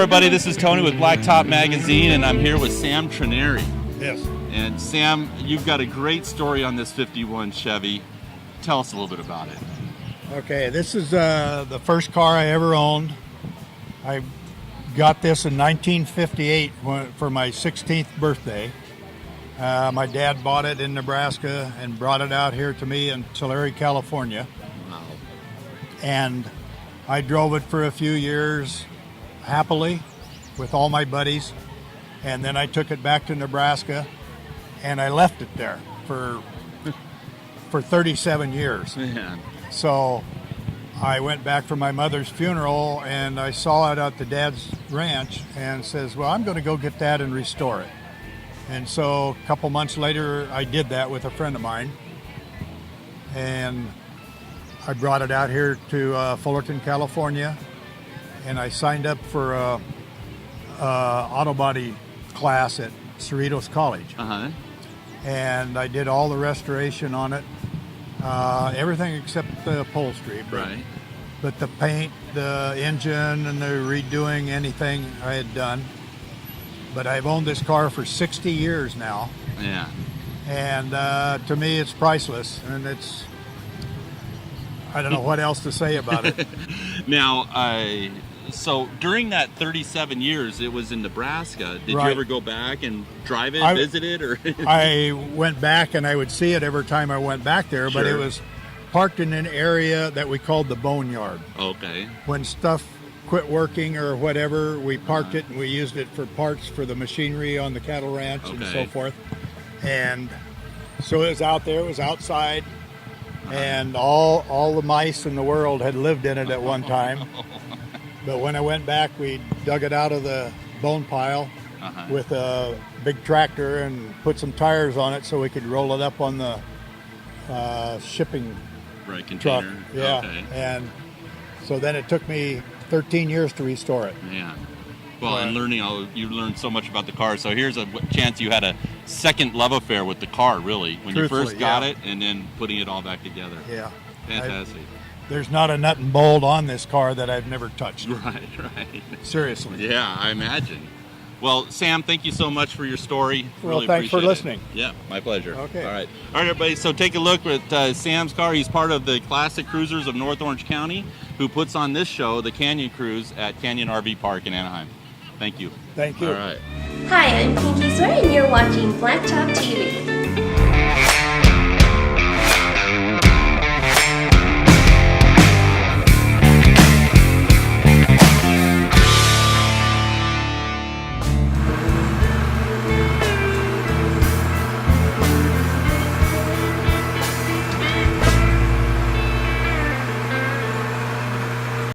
everybody. This is Tony with Blacktop Magazine, and I'm here with Sam Trineri. Yes. And Sam, you've got a great story on this 51 Chevy. Tell us a little bit about it. Okay, this is the first car I ever owned. I got this in 1958 for my 16th birthday. My dad bought it in Nebraska and brought it out here to me in Tulare, California. Wow. And I drove it for a few years happily with all my buddies. And then I took it back to Nebraska and I left it there for 37 years. Man. So I went back for my mother's funeral and I saw it at the dad's ranch and says, well, I'm going to go get that and restore it. And so a couple months later, I did that with a friend of mine. And I brought it out here to Fullerton, California. And I signed up for a auto body class at Cerritos College. Uh-huh. And I did all the restoration on it. Everything except the upholstery. Right. But the paint, the engine, and the redoing anything I had done. But I've owned this car for 60 years now. Yeah. And to me, it's priceless. And I don't know what else to say about it. Now, so during that 37 years, it was in Nebraska. Did Right. you ever go back and drive it, visit it, or? I went back and I would see it every time I went back there, but it Sure. was parked in an area that we called the boneyard. Okay. When stuff quit working or whatever, we parked it and we used it for parts for the machinery on the cattle ranch and so Okay. forth. And so it was out there, it was outside, and all the mice in the world had lived in it at one time. But when I went back, we dug it out of the bone pile with a big tractor and put some tires on it so we could roll it up on the shipping Right, truck. container. Yeah. Okay. And so then it took me 13 years to restore it. Man. Well, and you learned so much about the car. So here's a chance you had a second love affair with the car, really, when you Truthfully, first got yeah. it, and then putting it all back together. Yeah. Fantastic. There's not a nut and bolt on this car that I've never touched. Right, right. Seriously. Yeah, I imagine. Well, Sam, thank you so much for your story. Well, Really thanks for appreciate it. listening. Yeah, my pleasure. Okay. All right, everybody. So take a look at Sam's car. He's part of the Classic Cruisers of North Orange County, who puts on this show, the Canyon Cruise, at Canyon RV Park in Anaheim. Thank you. Thank you. All right. Hi, I'm Pinky Swear and you're watching Blacktop TV.